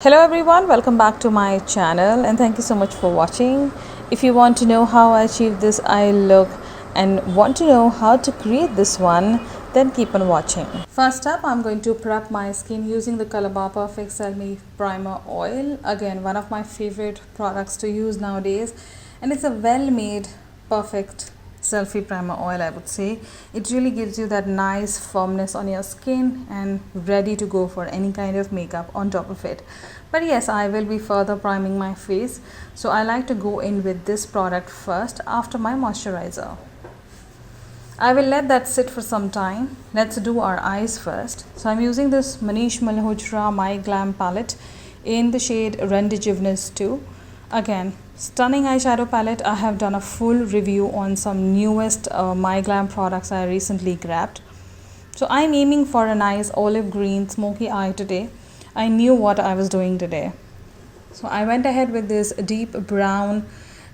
Hello everyone, welcome back to my channel and thank you so much for watching. If you want to know how I achieved this eye look and want to know how to create this one, then keep on watching. First up, I'm going to prep my skin using the Color Perfect Cell Me Primer Oil. Again, one of my favorite products to use nowadays, and it's a well-made, perfect selfie primer oil. I would say it really gives you that nice firmness on your skin and ready to go for any kind of makeup on top of it. But yes, I will be further priming my face, so I like to go in with this product first after my moisturizer. I will let that sit for some time. Let's do our eyes first. So I'm using this Manish Malhotra My Glam palette in the shade Rendigiveness 2. Again, stunning eyeshadow palette. I have done a full review on some newest My Glam products I recently grabbed. So I'm aiming for a nice olive green smoky eye today. I knew what I was doing today. So I went ahead with this deep brown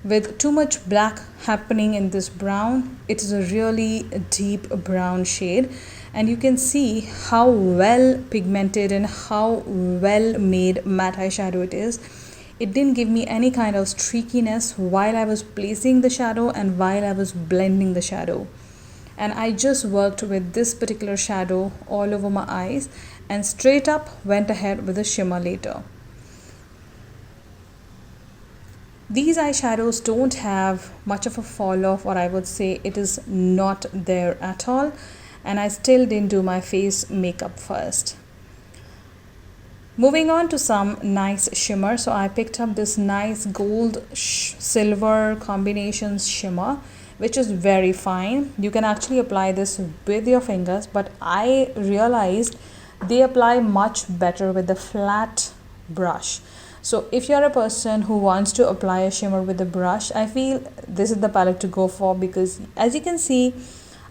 with too much black happening in this brown. It is a really deep brown shade and you can see how well pigmented and how well made matte eyeshadow it is. It didn't give me any kind of streakiness while I was placing the shadow and while I was blending the shadow. And I just worked with this particular shadow all over my eyes and straight up went ahead with a shimmer later. These eyeshadows don't have much of a fall off, or I would say it is not there at all, and I still didn't do my face makeup first. Moving on to some nice shimmer. So I picked up this nice gold silver combinations shimmer, which is very fine. You can actually apply this with your fingers, but I realized they apply much better with the flat brush. So if you're a person who wants to apply a shimmer with a brush, I feel this is the palette to go for, because as you can see,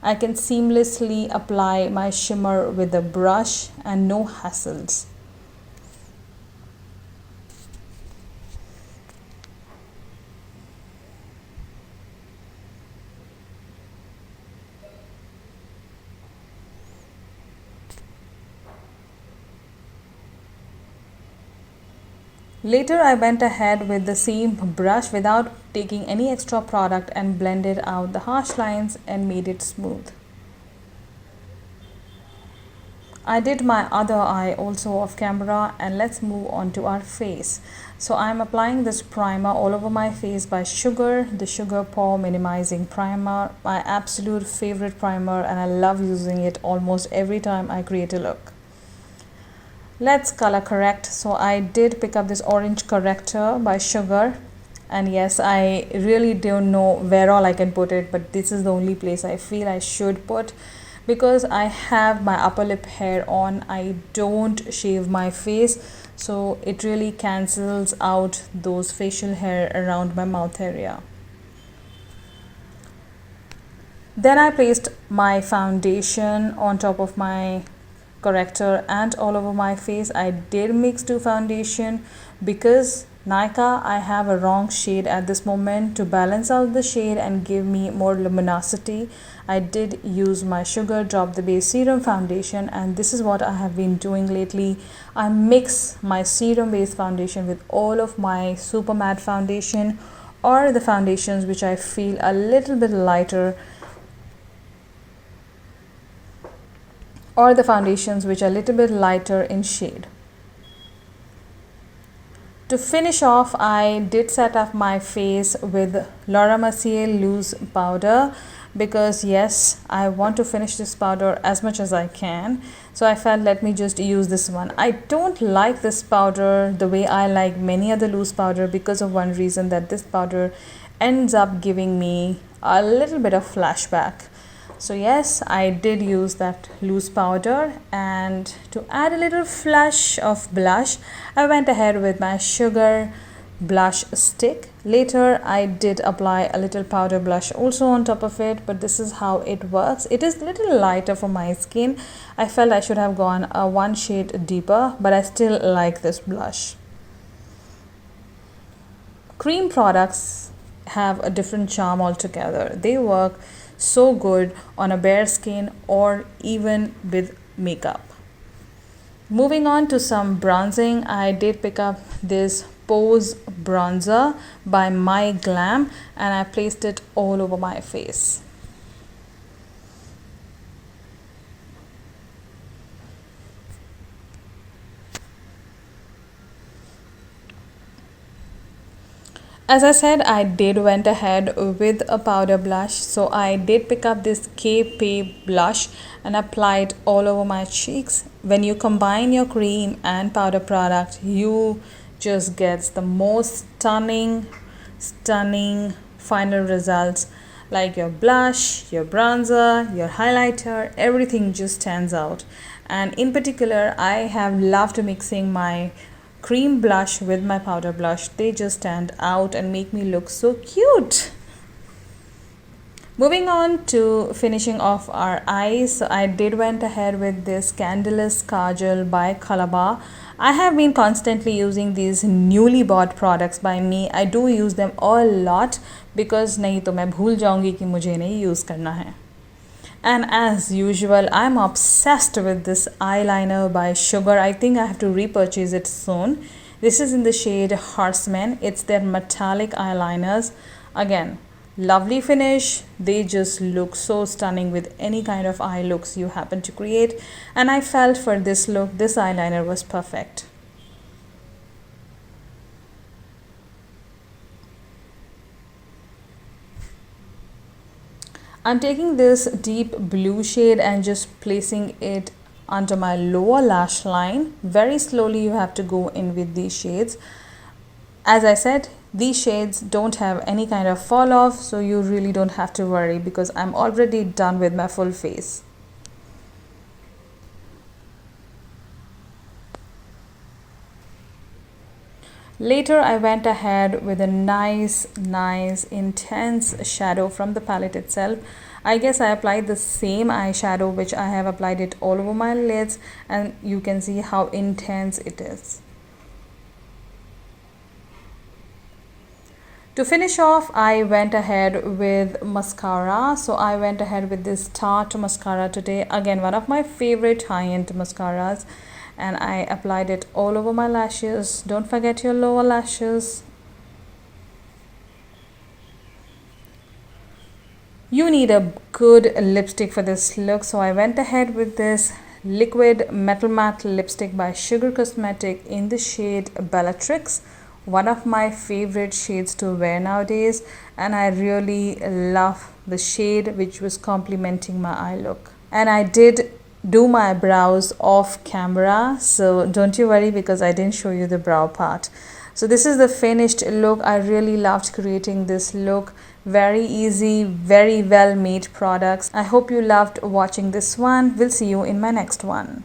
I can seamlessly apply my shimmer with a brush and no hassles. Later I went ahead with the same brush without taking any extra product and blended out the harsh lines and made it smooth. I did my other eye also off camera, and let's move on to our face. So I'm applying this primer all over my face by Sugar, the Sugar Pore Minimizing Primer, my absolute favorite primer, and I love using it almost every time I create a look. Let's color correct. So I did pick up this orange corrector by Sugar, and yes, I really don't know where all I can put it, but this is the only place I feel I should put, because I have my upper lip hair on. I don't shave my face, so it really cancels out those facial hair around my mouth area. Then I placed my foundation on top of my corrector and all over my face. I did mix two foundation because Nika, I have a wrong shade at this moment. To balance out the shade and give me more luminosity, I did use my Sugar Drop the Base Serum foundation, and this is what I have been doing lately. I mix my serum based foundation with all of my super matte foundation or the foundations which I feel a little bit lighter, or the foundations which are a little bit lighter in shade. To finish off, I did set up my face with Laura Mercier loose powder, because yes, I want to finish this powder as much as I can. So I felt, let me just use this one. I don't like this powder the way I like many other loose powder, because of one reason, that this powder ends up giving me a little bit of flashback. So yes, I did use that loose powder, and to add a little flush of blush, I went ahead with my Sugar blush stick. Later I did apply a little powder blush also on top of it, but this is how it works. It is a little lighter for my skin. I felt I should have gone one shade deeper, but I still like this blush. Cream products have a different charm altogether. They work so good on a bare skin or even with makeup. Moving on to some bronzing, I did pick up this Pose bronzer by My Glam and I placed it all over my face. As I said, I did went ahead with a powder blush. So I did pick up this K blush and applied all over my cheeks. When you combine your cream and powder product, you just gets the most stunning final results. Like your blush, your bronzer, your highlighter, everything just stands out. And in particular, I have loved mixing my cream blush with my powder blush. They just stand out and make me look so cute. Moving on to finishing off our eyes, so I did went ahead with this Candleless Kajal by Calabar. I have been constantly using these newly bought products by me. I do use them a lot because नहीं तो मैं भूल जाऊंगी कि मुझे इन्हें use करना है. And as usual, I'm obsessed with this eyeliner by Sugar. I think I have to repurchase it soon. This is in the shade Horseman. It's their metallic eyeliners. Again, lovely finish. They just look so stunning with any kind of eye looks you happen to create. And I felt for this look, this eyeliner was perfect. I'm taking this deep blue shade and just placing it under my lower lash line. Very slowly you have to go in with these shades. As I said, these shades don't have any kind of fall off, so you really don't have to worry because I'm already done with my full face. Later, I went ahead with a nice intense shadow from the palette itself. I guess I applied the same eyeshadow which I have applied it all over my lids, and you can see how intense it is. To finish off, I went ahead with mascara. So I went ahead with this Tarte mascara today. Again, one of my favorite high-end mascaras. And I applied it all over my lashes. Don't forget your lower lashes. You need a good lipstick for this look, so I went ahead with this liquid metal matte lipstick by Sugar Cosmetic in the shade Bellatrix. One of my favorite shades to wear nowadays, and I really love the shade which was complementing my eye look. And I did do my brows off camera, so don't you worry because I didn't show you the brow part. So this is the finished look. I really loved creating this look. Very easy, very well made products. I hope you loved watching this one. We'll see you in my next one.